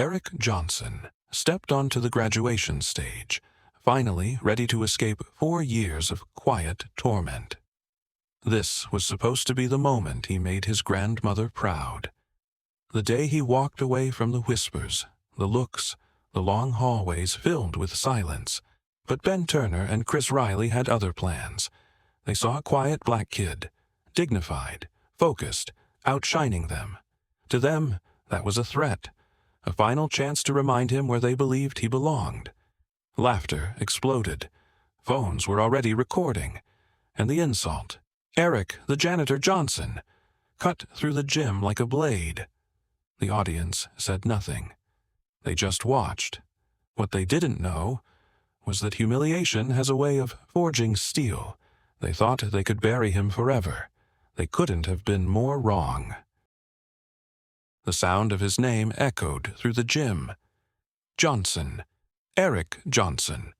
Eric Johnson stepped onto the graduation stage, finally ready to escape 4 years of quiet torment. This was supposed to be the moment he made his grandmother proud. The day he walked away from the whispers, the looks, the long hallways filled with silence. But Ben Turner and Chris Riley had other plans. They saw a quiet black kid, dignified, focused, outshining them. To them, that was a threat, a final chance to remind him where they believed he belonged. Laughter exploded. Phones were already recording. And the insult, Eric, the janitor Johnson, cut through the gym like a blade. The audience said nothing. They just watched. What they didn't know was that humiliation has a way of forging steel. They thought they could bury him forever. They couldn't have been more wrong. The sound of his name echoed through the gym. Johnson. Eric Johnson.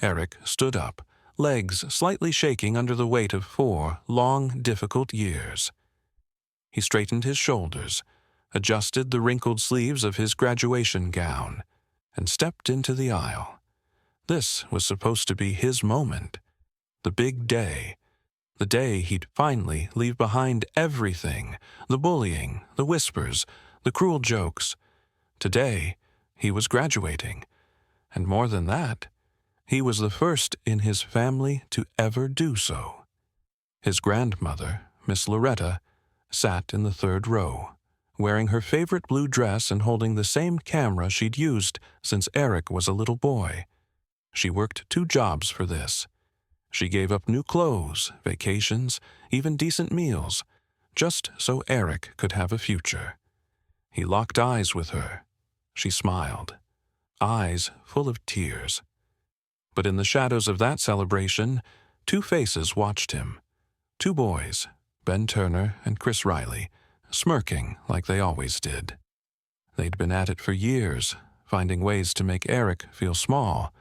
Eric stood up, legs slightly shaking under the weight of 4 long, difficult years. He straightened his shoulders, adjusted the wrinkled sleeves of his graduation gown, and stepped into the aisle. This was supposed to be his moment, the big day, the day he'd finally leave behind everything, the bullying, the whispers, the cruel jokes. Today, he was graduating, and more than that, he was the first in his family to ever do so. His grandmother, Miss Loretta, sat in the 3rd row, wearing her favorite blue dress and holding the same camera she'd used since Eric was a little boy. She worked 2 jobs for this. She gave up new clothes, vacations, even decent meals, just so Eric could have a future. He locked eyes with her. She smiled, eyes full of tears. But in the shadows of that celebration, 2 faces watched him. 2 boys, Ben Turner and Chris Riley, smirking like they always did. They'd been at it for years, finding ways to make Eric feel small.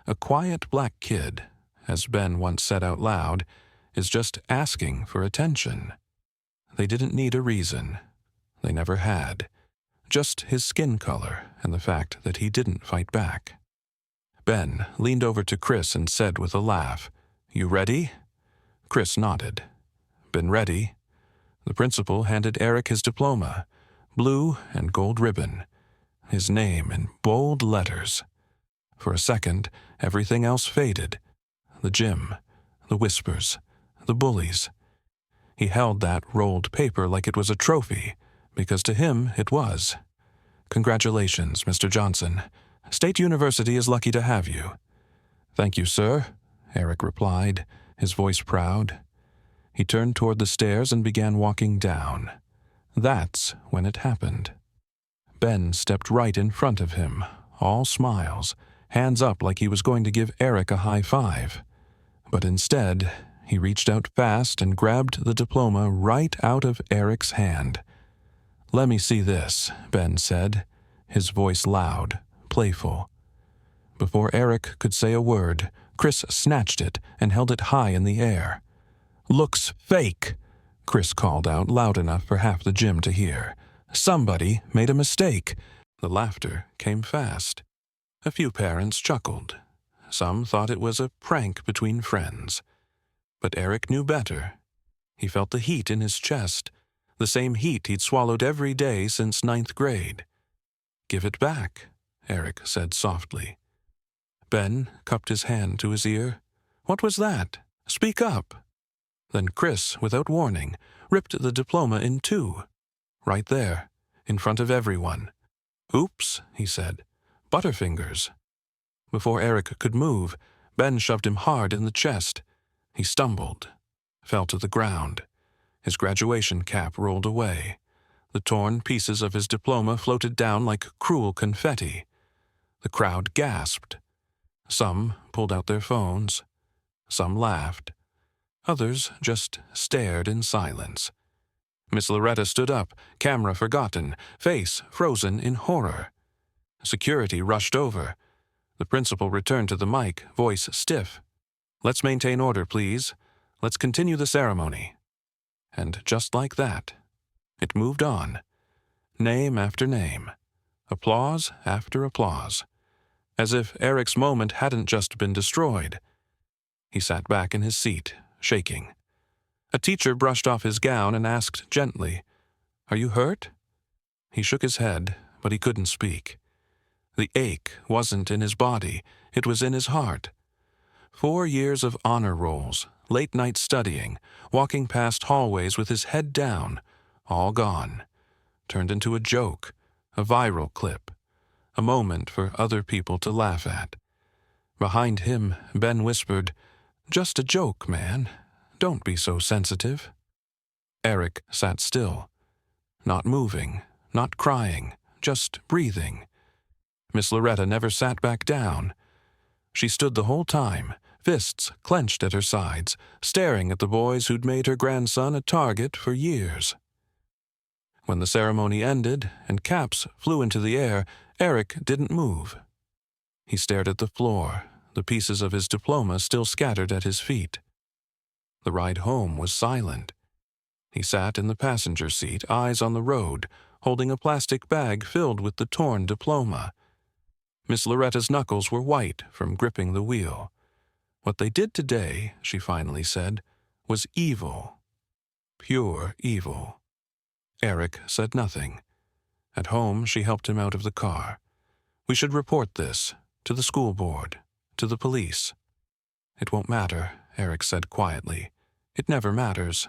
A quiet black kid, as Ben once said out loud, is just asking for attention. They didn't need a reason. They never had. Just his skin color and the fact that he didn't fight back. Ben leaned over to Chris and said with a laugh, "You ready?" Chris nodded. "Been ready." The principal handed Eric his diploma, blue and gold ribbon, his name in bold letters. For a second, everything else faded. The gym, the whispers, the bullies. He held that rolled paper like it was a trophy, because to him it was. "Congratulations, Mr. Johnson. State University is lucky to have you." "Thank you, sir," Eric replied, his voice proud. He turned toward the stairs and began walking down. That's when it happened. Ben stepped right in front of him, all smiles, hands up like he was going to give Eric a high five. But instead, he reached out fast and grabbed the diploma right out of Eric's hand. "Let me see this," Ben said, his voice loud, playful. Before Eric could say a word, Chris snatched it and held it high in the air. "Looks fake," Chris called out loud enough for half the gym to hear. "Somebody made a mistake." The laughter came fast. A few parents chuckled. Some thought it was a prank between friends. But Eric knew better. He felt the heat in his chest, the same heat he'd swallowed every day since 9th grade. "Give it back," Eric said softly. Ben cupped his hand to his ear. "What was that? Speak up." Then Chris, without warning, ripped the diploma in 2. Right there, in front of everyone. "Oops," he said. "Butterfingers." Before Eric could move, Ben shoved him hard in the chest. He stumbled, fell to the ground. His graduation cap rolled away. The torn pieces of his diploma floated down like cruel confetti. The crowd gasped. Some pulled out their phones. Some laughed. Others just stared in silence. Miss Loretta stood up, camera forgotten, face frozen in horror. Security rushed over. The principal returned to the mic, voice stiff. "Let's maintain order, please. Let's continue the ceremony." And just like that, it moved on. Name after name. Applause after applause, as if Eric's moment hadn't just been destroyed. He sat back in his seat, shaking. A teacher brushed off his gown and asked gently, "Are you hurt?" He shook his head, but he couldn't speak. The ache wasn't in his body, it was in his heart. 4 years of honor rolls, late-night studying, walking past hallways with his head down, all gone. Turned into a joke, a viral clip, a moment for other people to laugh at. Behind him, Ben whispered, "Just a joke, man. Don't be so sensitive." Eric sat still, not moving, not crying, just breathing. Miss Loretta never sat back down. She stood the whole time, fists clenched at her sides, staring at the boys who'd made her grandson a target for years. When the ceremony ended and caps flew into the air, Eric didn't move. He stared at the floor, the pieces of his diploma still scattered at his feet. The ride home was silent. He sat in the passenger seat, eyes on the road, holding a plastic bag filled with the torn diploma. Miss Loretta's knuckles were white from gripping the wheel. What they did today, she finally said, was evil. Pure evil. Eric said nothing. At home, she helped him out of the car. "We should report this, to the school board, to the police." "It won't matter," Eric said quietly. "It never matters."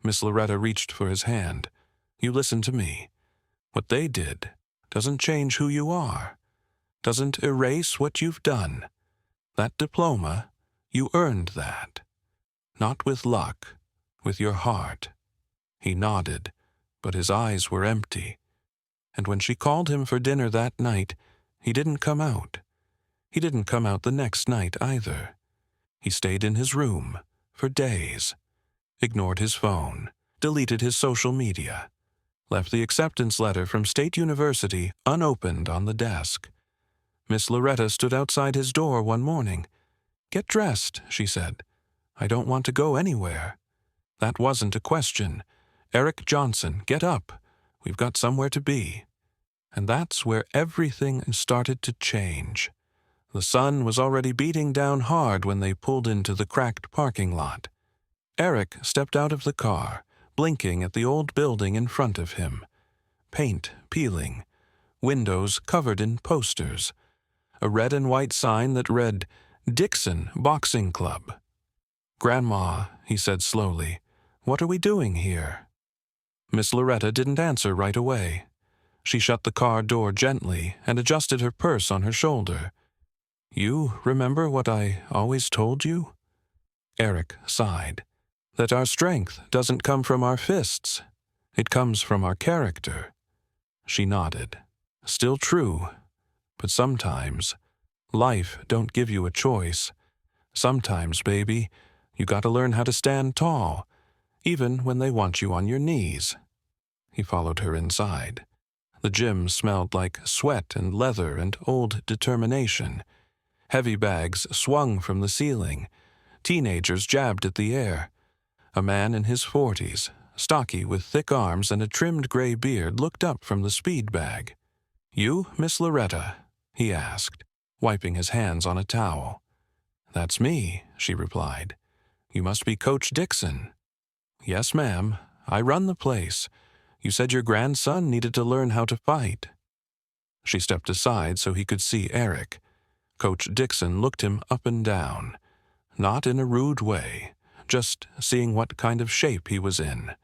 Miss Loretta reached for his hand. "You listen to me. What they did doesn't change who you are, doesn't erase what you've done. That diploma, you earned that. Not with luck, with your heart." He nodded, but his eyes were empty. And when she called him for dinner that night, he didn't come out. He didn't come out the next night either. He stayed in his room for days, ignored his phone, deleted his social media, left the acceptance letter from State University unopened on the desk. Miss Loretta stood outside his door one morning. "Get dressed," she said. "I don't want to go anywhere." That wasn't a question. "Eric Johnson, get up. We've got somewhere to be." And that's where everything started to change. The sun was already beating down hard when they pulled into the cracked parking lot. Eric stepped out of the car, blinking at the old building in front of him. Paint peeling, windows covered in posters, a red and white sign that read, "Dixon Boxing Club." "Grandma," he said slowly, "what are we doing here?" Miss Loretta didn't answer right away. She shut the car door gently and adjusted her purse on her shoulder. "You remember what I always told you?" Eric sighed. "That our strength doesn't come from our fists. It comes from our character." She nodded. "Still true. But sometimes, life don't give you a choice. Sometimes, baby, you gotta learn how to stand tall, even when they want you on your knees." He followed her inside. The gym smelled like sweat and leather and old determination. Heavy bags swung from the ceiling. Teenagers jabbed at the air. A man in his 40s, stocky with thick arms and a trimmed gray beard, looked up from the speed bag. "You, Miss Loretta?" he asked, wiping his hands on a towel. "That's me," she replied. "You must be Coach Dixon." "Yes, ma'am. I run the place. You said your grandson needed to learn how to fight." She stepped aside so he could see Eric. Coach Dixon looked him up and down, not in a rude way, just seeing what kind of shape he was in,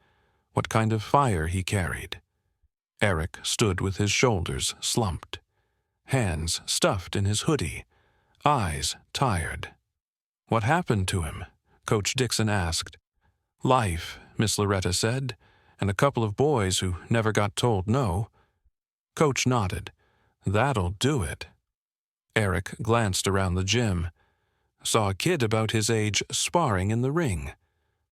what kind of fire he carried. Eric stood with his shoulders slumped, hands stuffed in his hoodie, eyes tired. "What happened to him?" Coach Dixon asked. "Life," Miss Loretta said, "and a couple of boys who never got told no." Coach nodded. "That'll do it." Eric glanced around the gym, saw a kid about his age sparring in the ring,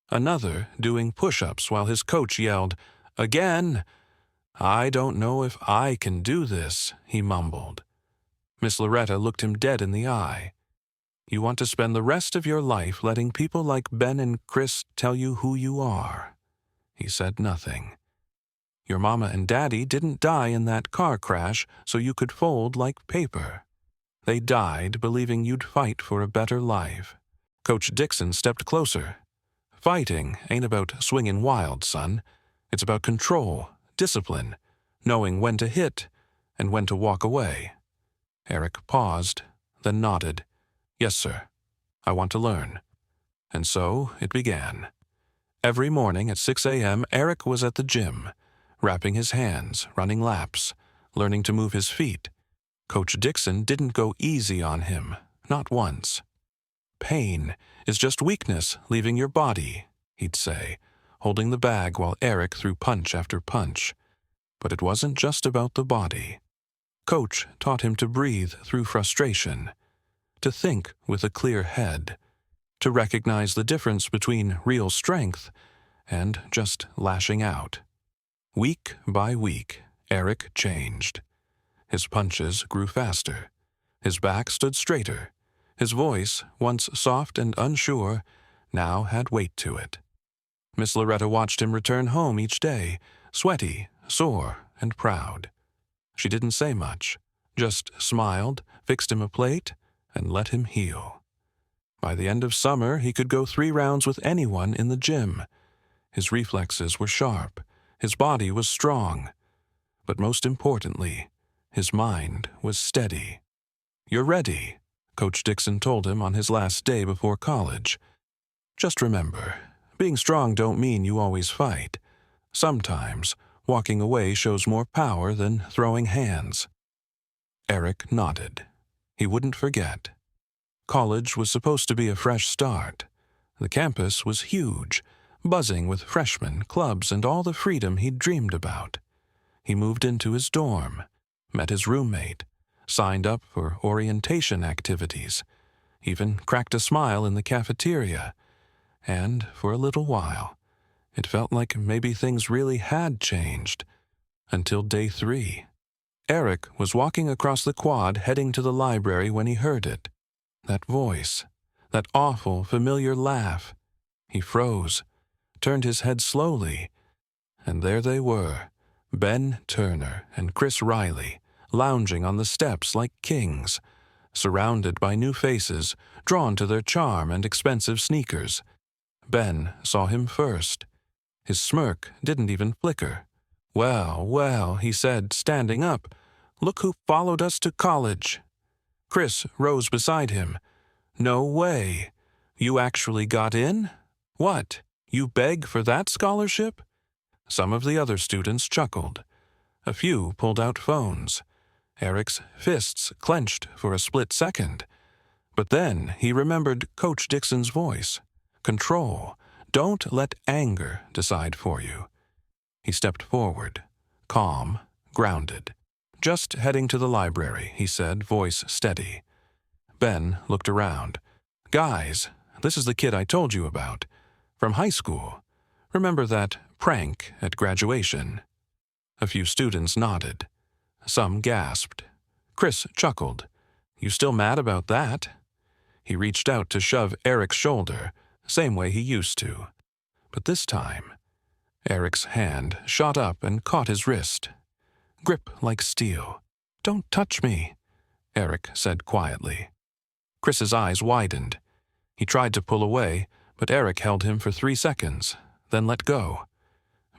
another doing push-ups while his coach yelled, "Again!" "I don't know if I can do this," he mumbled. Miss Loretta looked him dead in the eye. "You want to spend the rest of your life letting people like Ben and Chris tell you who you are." He said nothing. Your mama and daddy didn't die in that car crash so you could fold like paper. They died believing you'd fight for a better life. Coach Dixon stepped closer. Fighting ain't about swinging wild, son. It's about control, discipline, knowing when to hit and when to walk away. Eric paused, then nodded. Yes, sir. I want to learn. And so it began. Every morning at 6 a.m., Eric was at the gym, wrapping his hands, running laps, learning to move his feet. Coach Dixon didn't go easy on him, not once. Pain is just weakness leaving your body, he'd say, holding the bag while Eric threw punch after punch. But it wasn't just about the body. Coach taught him to breathe through frustration, to think with a clear head, to recognize the difference between real strength and just lashing out. Week by week, Eric changed. His punches grew faster. His back stood straighter. His voice, once soft and unsure, now had weight to it. Miss Loretta watched him return home each day, sweaty, sore, and proud. She didn't say much, just smiled, fixed him a plate, and let him heal. By the end of summer, he could go 3 rounds with anyone in the gym. His reflexes were sharp. His body was strong. But most importantly, his mind was steady. You're ready, Coach Dixon told him on his last day before college. Just remember, being strong don't mean you always fight. Sometimes, walking away shows more power than throwing hands. Eric nodded. He wouldn't forget. College was supposed to be a fresh start. The campus was huge, buzzing with freshmen, clubs, and all the freedom he'd dreamed about. He moved into his dorm, met his roommate, signed up for orientation activities, even cracked a smile in the cafeteria. And for a little while, it felt like maybe things really had changed. Until day 3. Eric was walking across the quad heading to the library when he heard it. That voice, that awful, familiar laugh. He froze, turned his head slowly, and there they were, Ben Turner and Chris Riley, lounging on the steps like kings, surrounded by new faces, drawn to their charm and expensive sneakers. Ben saw him first. His smirk didn't even flicker. Well, well, he said, standing up. Look who followed us to college. Chris rose beside him. No way. You actually got in? What, you beg for that scholarship? Some of the other students chuckled. A few pulled out phones. Eric's fists clenched for a split second. But then he remembered Coach Dixon's voice. Control. Don't let anger decide for you. He stepped forward, calm, grounded. Just heading to the library, he said, voice steady. Ben looked around. Guys, this is the kid I told you about. From high school. Remember that prank at graduation? A few students nodded. Some gasped. Chris chuckled. You still mad about that? He reached out to shove Eric's shoulder, same way he used to. But this time, Eric's hand shot up and caught his wrist. Grip like steel. Don't touch me, Eric said quietly. Chris's eyes widened. He tried to pull away, but Eric held him for 3 seconds, then let go.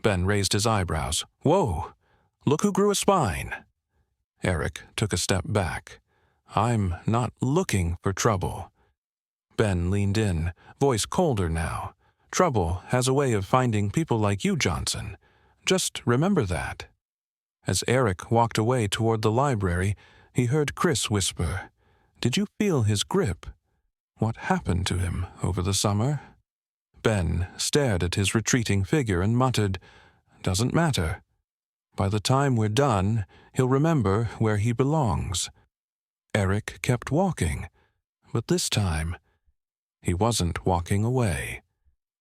Ben raised his eyebrows. Whoa! Look who grew a spine. Eric took a step back. I'm not looking for trouble. Ben leaned in, voice colder now. Trouble has a way of finding people like you, Johnson. Just remember that. As Eric walked away toward the library, he heard Chris whisper, Did you feel his grip? What happened to him over the summer? Ben stared at his retreating figure and muttered, Doesn't matter. By the time we're done, he'll remember where he belongs. Eric kept walking, but this time, he wasn't walking away.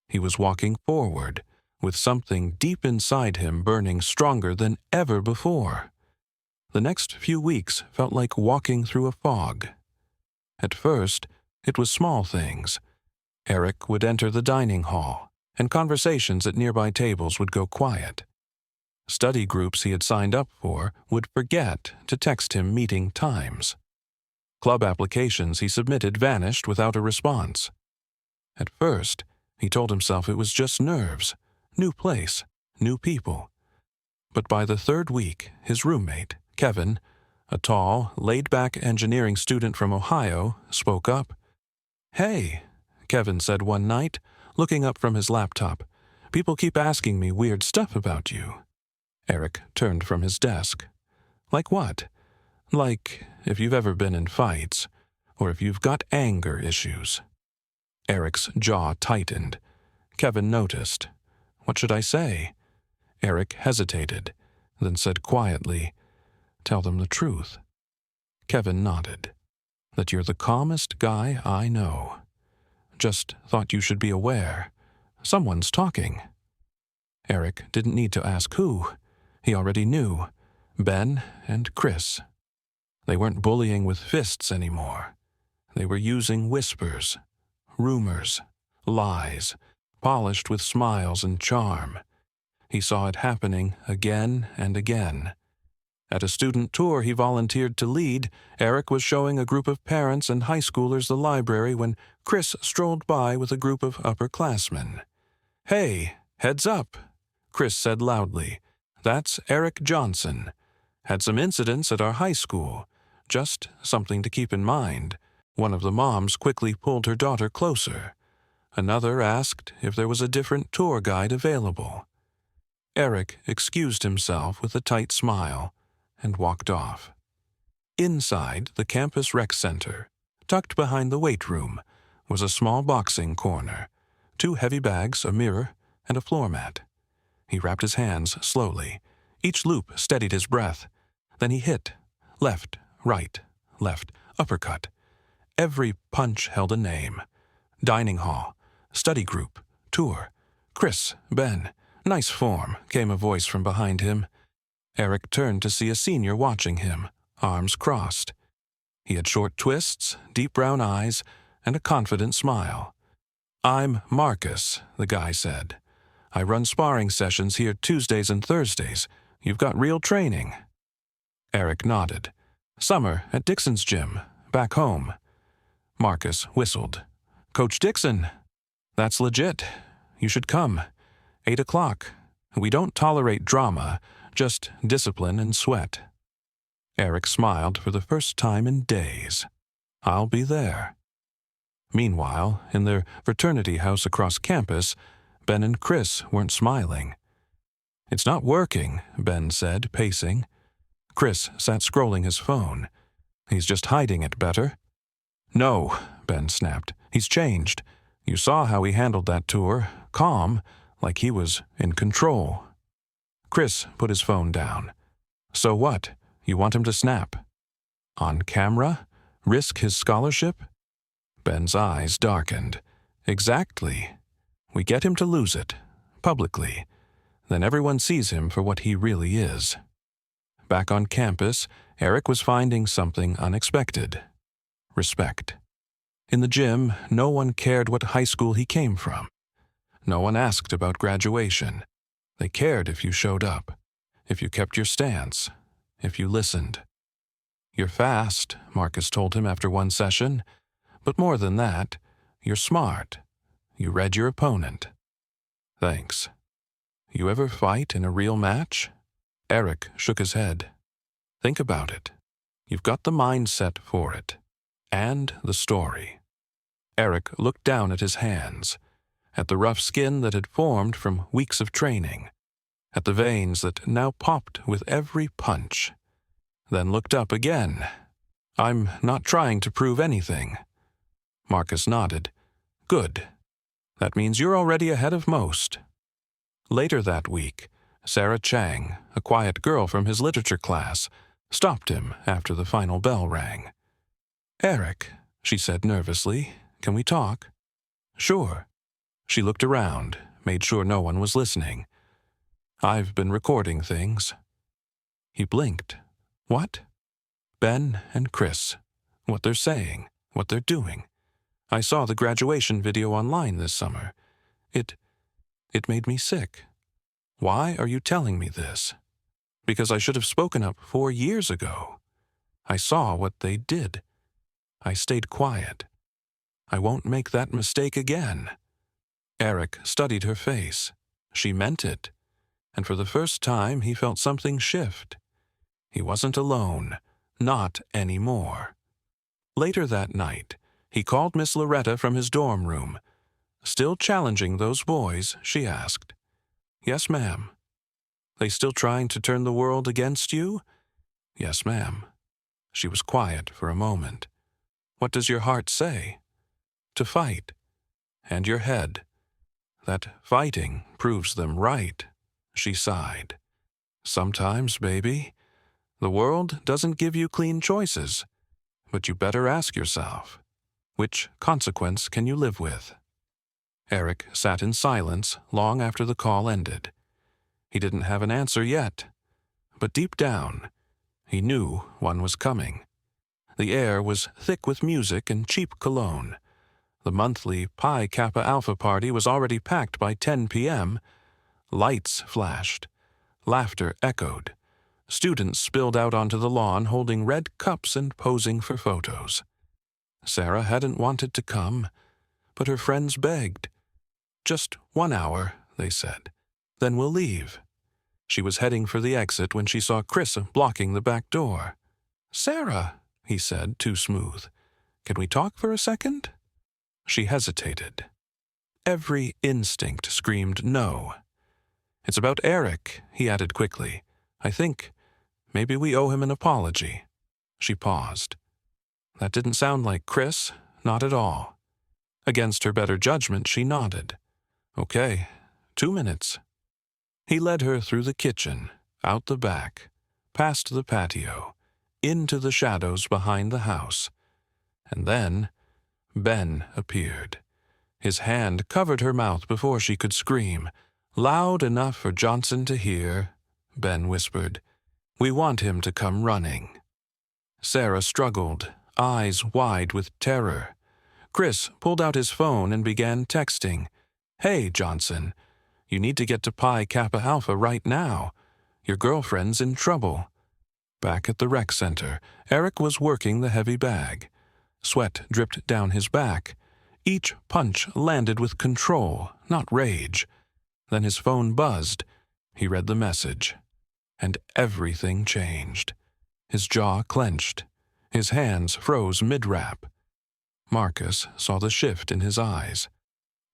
He was walking forward, with something deep inside him burning stronger than ever before. The next few weeks felt like walking through a fog. At first, it was small things. Eric would enter the dining hall, and conversations at nearby tables would go quiet. Study groups he had signed up for would forget to text him meeting times. Club applications he submitted vanished without a response. At first, he told himself it was just nerves, new place, new people. But by the third week, his roommate, Kevin, a tall, laid-back engineering student from Ohio, spoke up. "Hey," Kevin said one night, looking up from his laptop. "People keep asking me weird stuff about you." Eric turned from his desk. "Like what?" "Like if you've ever been in fights, or if you've got anger issues." Eric's jaw tightened. Kevin noticed. "What should I say?" Eric hesitated, then said quietly, "Tell them the truth." Kevin nodded. "That you're the calmest guy I know. Just thought you should be aware. Someone's talking." Eric didn't need to ask who. He already knew. Ben and Chris. They weren't bullying with fists anymore. They were using whispers, rumors, lies, polished with smiles and charm. He saw it happening again and again. At a student tour he volunteered to lead, Eric was showing a group of parents and high schoolers the library when Chris strolled by with a group of upperclassmen. "Hey, heads up," Chris said loudly. "That's Eric Johnson. Had some incidents at our high school. Just something to keep in mind." One of the moms quickly pulled her daughter closer. Another asked if there was a different tour guide available. Eric excused himself with a tight smile and walked off. Inside the campus rec center, tucked behind the weight room, was a small boxing corner, 2 heavy bags, a mirror, and a floor mat. He wrapped his hands slowly. Each loop steadied his breath. Then he hit. Left, right, left, uppercut. Every punch held a name. Dining hall, study group, tour, Chris, Ben. "Nice form," came a voice from behind him. Eric turned to see a senior watching him, arms crossed. He had short twists, deep brown eyes, and a confident smile. "I'm Marcus," the guy said. "I run sparring sessions here Tuesdays and Thursdays. You've got real training." Eric nodded. "Summer at Dixon's gym, back home." Marcus whistled. "Coach Dixon? That's legit. You should come. 8 o'clock. We don't tolerate drama, just discipline and sweat." Eric smiled for the first time in days. "I'll be there." Meanwhile, in their fraternity house across campus, Ben and Chris weren't smiling. "It's not working," Ben said, pacing. Chris sat scrolling his phone. "He's just hiding it better." "No," Ben snapped. "He's changed. You saw how he handled that tour. Calm, like he was in control." Chris put his phone down. "So what? You want him to snap?" "On camera? Risk his scholarship?" Ben's eyes darkened. "Exactly. We get him to lose it, publicly. Then everyone sees him for what he really is." Back on campus, Eric was finding something unexpected. Respect. In the gym, no one cared what high school he came from. No one asked about graduation. They cared if you showed up, if you kept your stance, if you listened. "You're fast," Marcus told him after one session. "But more than that, you're smart. You read your opponent." "Thanks." "You ever fight in a real match?" Eric shook his head. "Think about it. You've got the mindset for it. And the story." Eric looked down at his hands, at the rough skin that had formed from weeks of training, at the veins that now popped with every punch, then looked up again. "I'm not trying to prove anything." Marcus nodded. "Good. That means you're already ahead of most." Later that week, Sarah Chang, a quiet girl from his literature class, stopped him after the final bell rang. "Eric," she said nervously, "can we talk?" "Sure." She looked around, made sure no one was listening. "I've been recording things." He blinked. "What?" "Ben and Chris. What they're saying, what they're doing. I saw the graduation video online this summer. It made me sick." Why are you telling me this? Because I should have spoken up 4 years ago. I saw what they did. I stayed quiet. I won't make that mistake again. Eric studied her face. She meant it. And for the first time he felt something shift. He wasn't alone. Not anymore. Later that night, he called Miss Loretta from his dorm room. Still challenging those boys, she asked. Yes, ma'am. They still trying to turn the world against you? Yes, ma'am. She was quiet for a moment. What does your heart say? To fight. And your head. That fighting proves them right, she sighed. Sometimes, baby, the world doesn't give you clean choices, but you better ask yourself, which consequence can you live with? Eric sat in silence long after the call ended. He didn't have an answer yet, but deep down, he knew one was coming. The air was thick with music and cheap cologne. The monthly Pi Kappa Alpha party was already packed by 10 p.m. Lights flashed. Laughter echoed. Students spilled out onto the lawn holding red cups and posing for photos. Sarah hadn't wanted to come, but her friends begged. Just 1 hour, they said. Then we'll leave. She was heading for the exit when she saw Chris blocking the back door. Sarah, he said, too smooth. Can we talk for a second? She hesitated. Every instinct screamed no. It's about Eric, he added quickly. I think maybe we owe him an apology. She paused. That didn't sound like Chris, not at all. Against her better judgment, she nodded. Okay, 2 minutes. He led her through the kitchen, out the back, past the patio, into the shadows behind the house. And then Ben appeared. His hand covered her mouth before she could scream. Loud enough for Johnson to hear, Ben whispered, We want him to come running. Sarah struggled, eyes wide with terror. Chris pulled out his phone and began texting. Hey, Johnson, you need to get to Pi Kappa Alpha right now. Your girlfriend's in trouble. Back at the rec center, Eric was working the heavy bag. Sweat dripped down his back. Each punch landed with control, not rage. Then his phone buzzed. He read the message. And everything changed. His jaw clenched. His hands froze mid-rap. Marcus saw the shift in his eyes.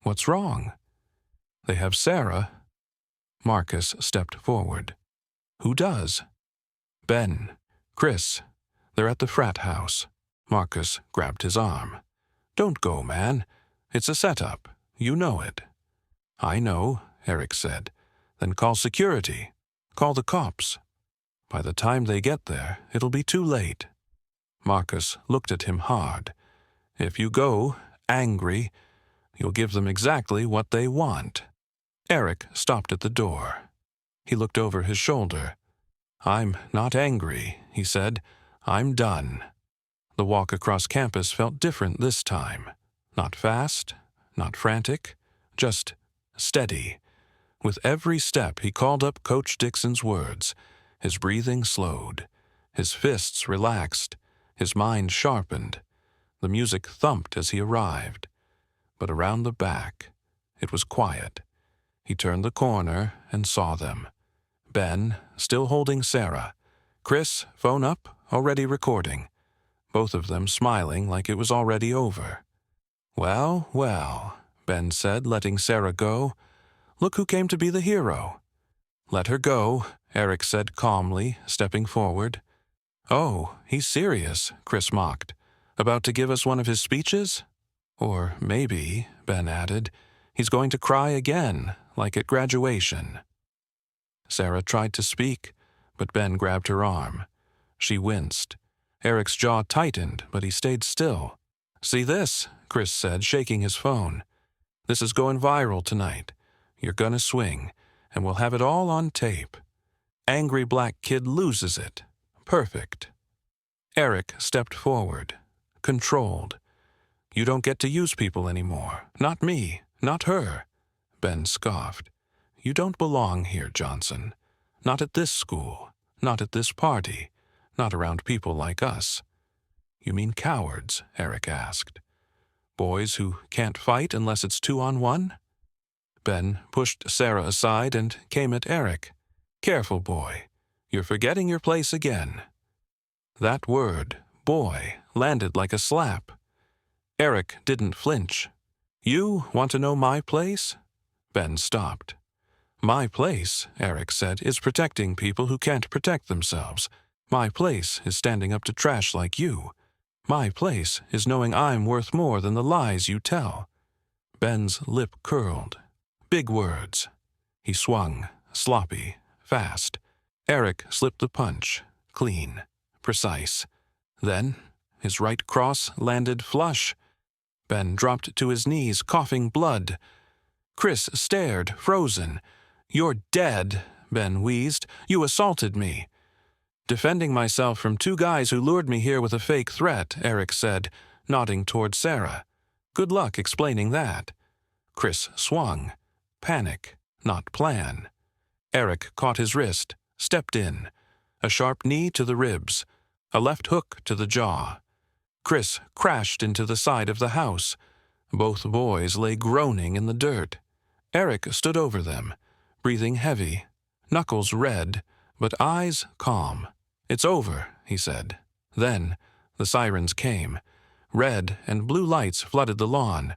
What's wrong? They have Sarah. Marcus stepped forward. Who does? Ben. Chris. They're at the frat house. Marcus grabbed his arm. Don't go, man. It's a setup. You know it. I know, Eric said. Then call security. Call the cops. By the time they get there, it'll be too late. Marcus looked at him hard. If you go, angry, you'll give them exactly what they want. Eric stopped at the door. He looked over his shoulder. I'm not angry, he said. I'm done. The walk across campus felt different this time. Not fast, not frantic, just steady. With every step, he called up Coach Dixon's words. His breathing slowed. His fists relaxed. His mind sharpened. The music thumped as he arrived. But around the back, it was quiet. He turned the corner and saw them. Ben, still holding Sarah. Chris, phone up, already recording. Both of them smiling like it was already over. Well, well, Ben said, letting Sarah go. Look who came to be the hero. Let her go, Eric said calmly, stepping forward. Oh, he's serious, Chris mocked. About to give us one of his speeches? Or maybe, Ben added, he's going to cry again, like at graduation. Sarah tried to speak, but Ben grabbed her arm. She winced. Eric's jaw tightened, but he stayed still. See this, Chris said, shaking his phone. This is going viral tonight. You're gonna swing, and we'll have it all on tape. Angry black kid loses it. Perfect. Eric stepped forward, controlled. You don't get to use people anymore. Not me, not her. Ben scoffed. "You don't belong here, Johnson. Not at this school, not at this party, not around people like us." "You mean cowards?" Eric asked. "Boys who can't fight unless it's 2-on-1? Ben pushed Sarah aside and came at Eric. "Careful, boy. You're forgetting your place again." That word, boy, landed like a slap. Eric didn't flinch. "You want to know my place?" Ben stopped. "My place," Eric said, "is protecting people who can't protect themselves. My place is standing up to trash like you. My place is knowing I'm worth more than the lies you tell." Ben's lip curled. Big words. He swung, sloppy, fast. Eric slipped the punch, clean, precise. Then, his right cross landed flush. Ben dropped to his knees, coughing blood. Chris stared, frozen. "You're dead," Ben wheezed. "You assaulted me." "Defending myself from 2 guys who lured me here with a fake threat," Eric said, nodding toward Sarah. "Good luck explaining that." Chris swung. Panic, not plan. Eric caught his wrist, stepped in. A sharp knee to the ribs, a left hook to the jaw. Chris crashed into the side of the house. Both boys lay groaning in the dirt. Eric stood over them, breathing heavy, knuckles red, but eyes calm. "It's over," he said. Then the sirens came. Red and blue lights flooded the lawn.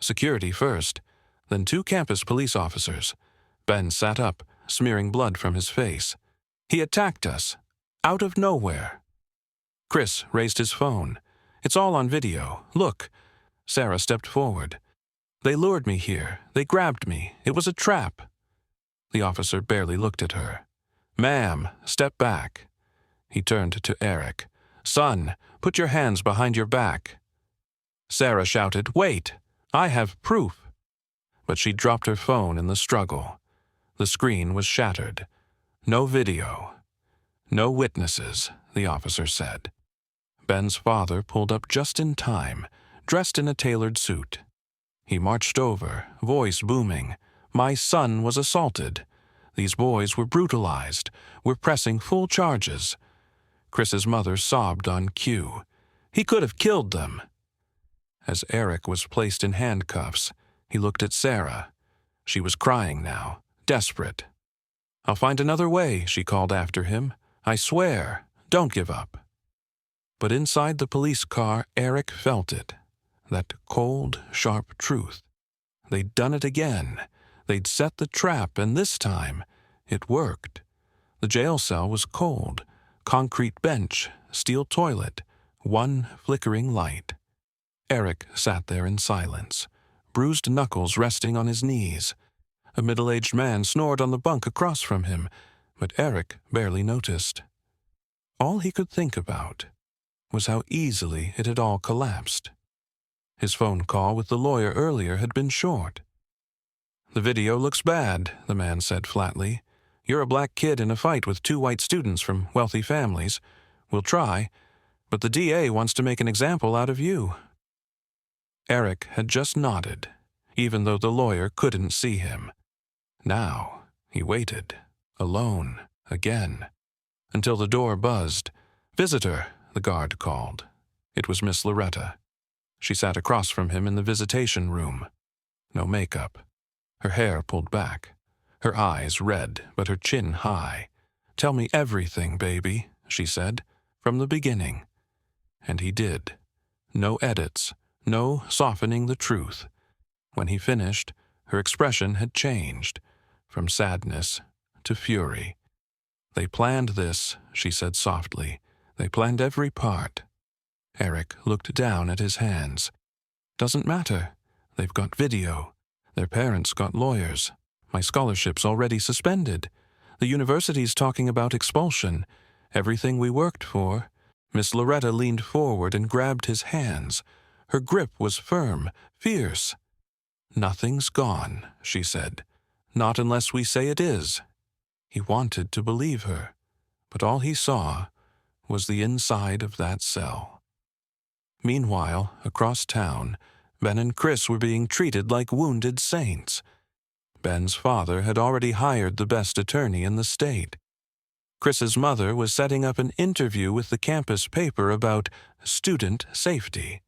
Security first, then 2 campus police officers. Ben sat up, smearing blood from his face. "He attacked us. Out of nowhere." Chris raised his phone. "It's all on video. Look." Sarah stepped forward. "They lured me here. They grabbed me. It was a trap." The officer barely looked at her. "Ma'am, step back." He turned to Eric. "Son, put your hands behind your back." Sarah shouted, "Wait! I have proof." But she dropped her phone in the struggle. The screen was shattered. "No video. No witnesses," the officer said. Ben's father pulled up just in time, dressed in a tailored suit. He marched over, voice booming. "My son was assaulted. These boys were brutalized. We're pressing full charges." Chris's mother sobbed on cue. "He could have killed them." As Eric was placed in handcuffs, he looked at Sarah. She was crying now, desperate. "I'll find another way," she called after him. "I swear, don't give up." But inside the police car, Eric felt it. That cold, sharp truth. They'd done it again. They'd set the trap, and this time, it worked. The jail cell was cold. Concrete bench, steel toilet, one flickering light. Eric sat there in silence, bruised knuckles resting on his knees. A middle-aged man snored on the bunk across from him, but Eric barely noticed. All he could think about was how easily it had all collapsed. His phone call with the lawyer earlier had been short. "The video looks bad," the man said flatly. "You're a black kid in a fight with 2 white students from wealthy families. We'll try, but the DA wants to make an example out of you." Eric had just nodded, even though the lawyer couldn't see him. Now he waited, alone, again, until the door buzzed. "Visitor," the guard called. It was Miss Loretta. She sat across from him in the visitation room. No makeup. Her hair pulled back. Her eyes red, but her chin high. "Tell me everything, baby," she said, "from the beginning." And he did. No edits, no softening the truth. When he finished, her expression had changed, from sadness to fury. "They planned this," she said softly. "They planned every part." Eric looked down at his hands. "Doesn't matter. They've got video. Their parents got lawyers. My scholarship's already suspended. The university's talking about expulsion. Everything we worked for." Miss Loretta leaned forward and grabbed his hands. Her grip was firm, fierce. "Nothing's gone," she said. "Not unless we say it is." He wanted to believe her, but all he saw was the inside of that cell. Meanwhile, across town, Ben and Chris were being treated like wounded saints. Ben's father had already hired the best attorney in the state. Chris's mother was setting up an interview with the campus paper about student safety.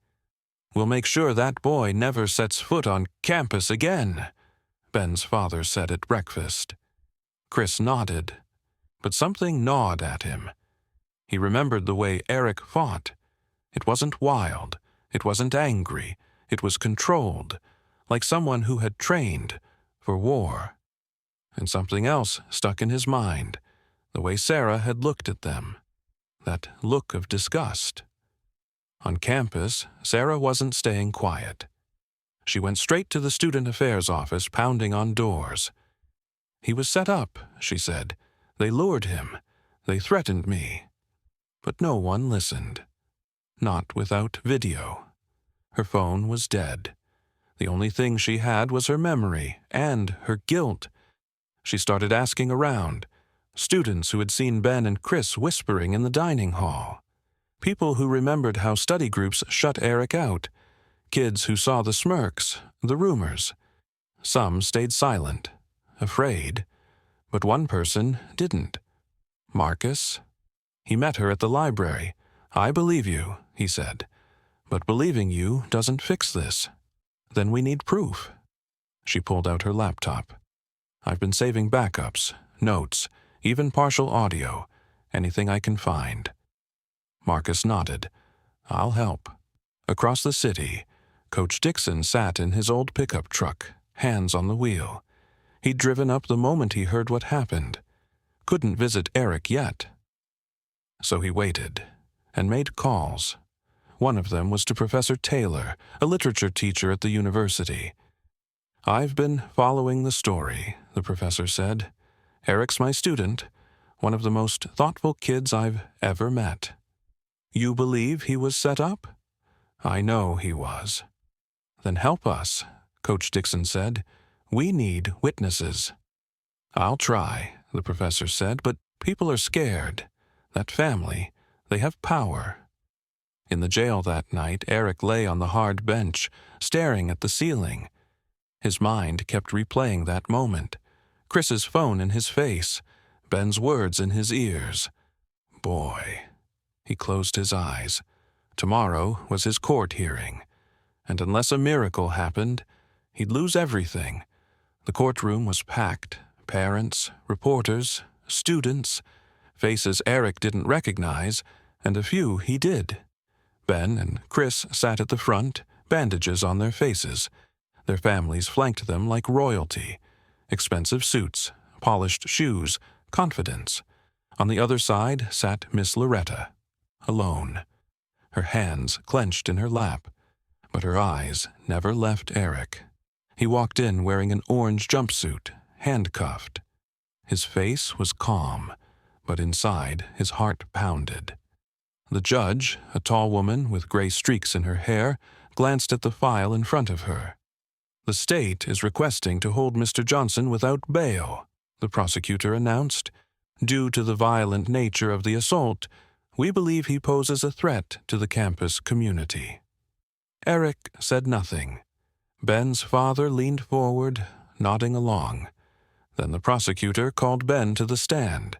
"We'll make sure that boy never sets foot on campus again," Ben's father said at breakfast. Chris nodded, but something gnawed at him. He remembered the way Eric fought. It wasn't wild, it wasn't angry, it was controlled, like someone who had trained for war. And something else stuck in his mind, the way Sarah had looked at them, that look of disgust. On campus, Sarah wasn't staying quiet. She went straight to the student affairs office, pounding on doors. "He was set up," she said. "They lured him. They threatened me." But no one listened. Not without video. Her phone was dead. The only thing she had was her memory and her guilt. She started asking around. Students who had seen Ben and Chris whispering in the dining hall. People who remembered how study groups shut Eric out. Kids who saw the smirks, the rumors. Some stayed silent, afraid. But one person didn't. Marcus. He met her at the library. "I believe you," he said. "But believing you doesn't fix this. Then we need proof." She pulled out her laptop. "I've been saving backups, notes, even partial audio, anything I can find." Marcus nodded. "I'll help." Across the city, Coach Dixon sat in his old pickup truck, hands on the wheel. He'd driven up the moment he heard what happened. Couldn't visit Eric yet. So he waited and made calls. One of them was to Professor Taylor, a literature teacher at the university. "I've been following the story," the professor said. "Eric's my student, one of the most thoughtful kids I've ever met." "You believe he was set up?" "I know he was." "Then help us," Coach Dixon said. "We need witnesses." "I'll try," the professor said, "but people are scared. That family, they have power." In the jail that night, Eric lay on the hard bench, staring at the ceiling. His mind kept replaying that moment. Chris's phone in his face, Ben's words in his ears. Boy. He closed his eyes. Tomorrow was his court hearing, and unless a miracle happened, he'd lose everything. The courtroom was packed. Parents, reporters, students, faces Eric didn't recognize, and a few he did. Ben and Chris sat at the front, bandages on their faces. Their families flanked them like royalty. Expensive suits, polished shoes, confidence. On the other side sat Miss Loretta, alone. Her hands clenched in her lap, but her eyes never left Eric. He walked in wearing an orange jumpsuit, handcuffed. His face was calm, but inside his heart pounded. The judge, a tall woman with gray streaks in her hair, glanced at the file in front of her. "The state is requesting to hold Mr. Johnson without bail," the prosecutor announced. "Due to the violent nature of the assault, we believe he poses a threat to the campus community." Eric said nothing. Ben's father leaned forward, nodding along. Then the prosecutor called Ben to the stand.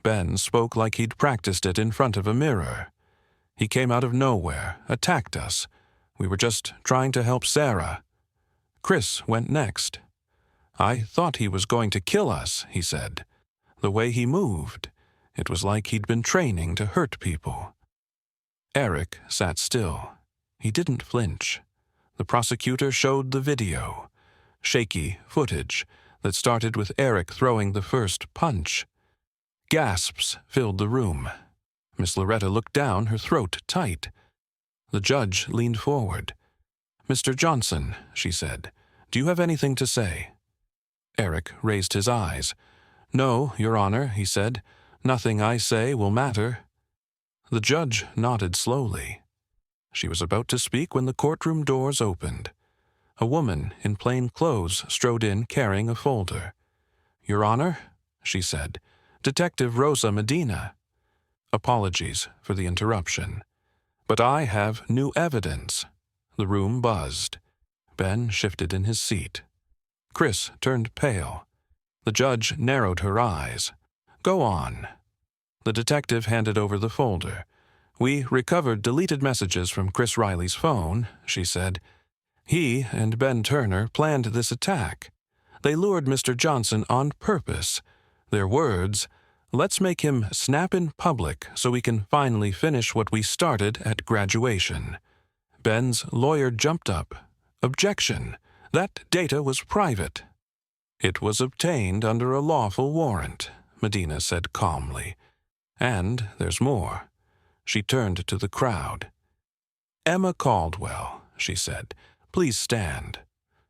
Ben spoke like he'd practiced it in front of a mirror. "He came out of nowhere, attacked us. We were just trying to help Sarah." Chris went next. "I thought he was going to kill us," he said. "The way he moved, it was like he'd been training to hurt people." Eric sat still. He didn't flinch. The prosecutor showed the video. Shaky footage that started with Eric throwing the first punch. Gasps filled the room. Miss Loretta looked down, her throat tight. The judge leaned forward. "Mr. Johnson," she said, "do you have anything to say?" Eric raised his eyes. "No, Your Honor," he said. "Nothing I say will matter." The judge nodded slowly. She was about to speak when the courtroom doors opened. A woman in plain clothes strode in carrying a folder. "Your Honor," she said, "Detective Rosa Medina." "Apologies for the interruption. But I have new evidence." The room buzzed. Ben shifted in his seat. Chris turned pale. The judge narrowed her eyes. "Go on." The detective handed over the folder. "We recovered deleted messages from Chris Riley's phone," she said. "He and Ben Turner planned this attack. They lured Mr. Johnson on purpose. Their words, 'Let's make him snap in public so we can finally finish what we started at graduation.'" Ben's lawyer jumped up. "Objection! That data was private." "It was obtained under a lawful warrant," Medina said calmly. "And there's more." She turned to the crowd. "Emma Caldwell," she said, "please stand."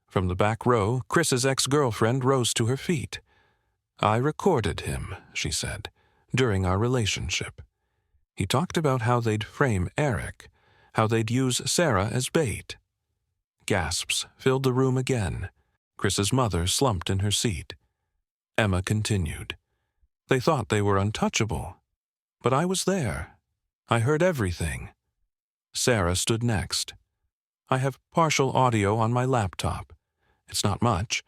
From the back row, Chris's ex-girlfriend rose to her feet. "I recorded him," she said, "during our relationship. He talked about how they'd frame Eric, how they'd use Sarah as bait." Gasps filled the room again. Chris's mother slumped in her seat. Emma continued. "They thought they were untouchable. But I was there. I heard everything." Sarah stood next. "I have partial audio on my laptop. It's not much,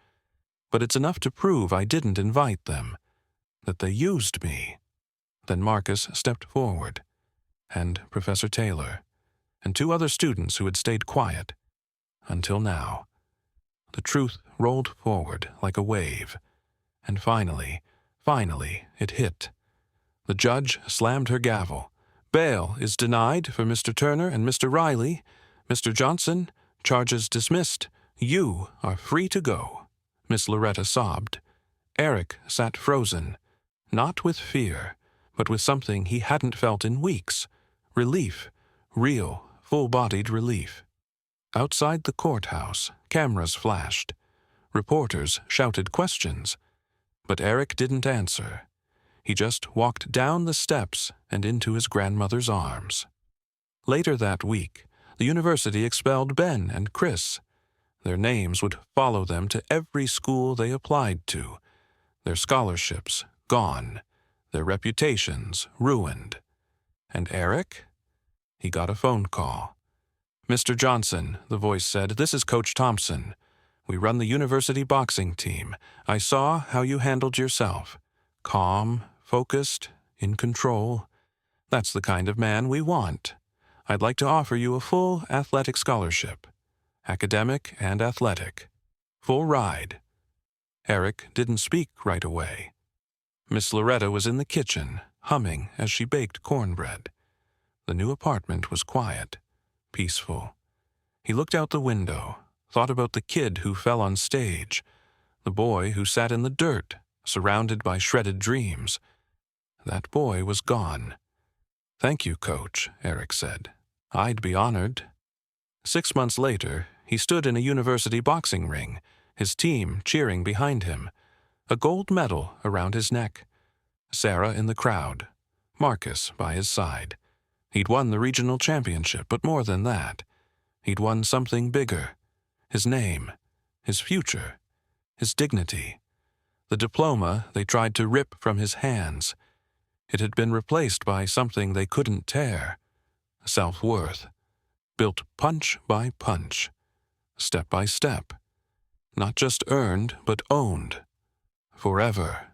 but it's enough to prove I didn't invite them, that they used me." Then Marcus stepped forward, and Professor Taylor, and 2 other students who had stayed quiet. Until now. The truth rolled forward like a wave, and finally, it hit. The judge slammed her gavel. "Bail is denied for Mr. Turner and Mr. Riley. Mr. Johnson, charges dismissed. You are free to go." Miss Loretta sobbed. Eric sat frozen, not with fear, but with something he hadn't felt in weeks. Relief. Real, full-bodied relief. Outside the courthouse, cameras flashed. Reporters shouted questions. But Eric didn't answer. He just walked down the steps and into his grandmother's arms. Later that week, the university expelled Ben and Chris. Their names would follow them to every school they applied to. Their scholarships gone. Their reputations ruined. And Eric? He got a phone call. "Mr. Johnson," the voice said, "this is Coach Thompson. We run the university boxing team. I saw how you handled yourself. Calm, focused, in control. That's the kind of man we want. I'd like to offer you a full athletic scholarship. Academic and athletic. Full ride." Eric didn't speak right away. Miss Loretta was in the kitchen, humming as she baked cornbread. The new apartment was quiet. Peaceful. He looked out the window, thought about the kid who fell on stage, the boy who sat in the dirt, surrounded by shredded dreams. That boy was gone. "Thank you, Coach," Eric said. "I'd be honored." 6 months later, he stood in a university boxing ring, his team cheering behind him, a gold medal around his neck. Sarah in the crowd, Marcus by his side. He'd won the regional championship, but more than that. He'd won something bigger. His name, his future, his dignity. The diploma they tried to rip from his hands. It had been replaced by something they couldn't tear. Self-worth. Built punch by punch. Step by step. Not just earned, but owned. Forever.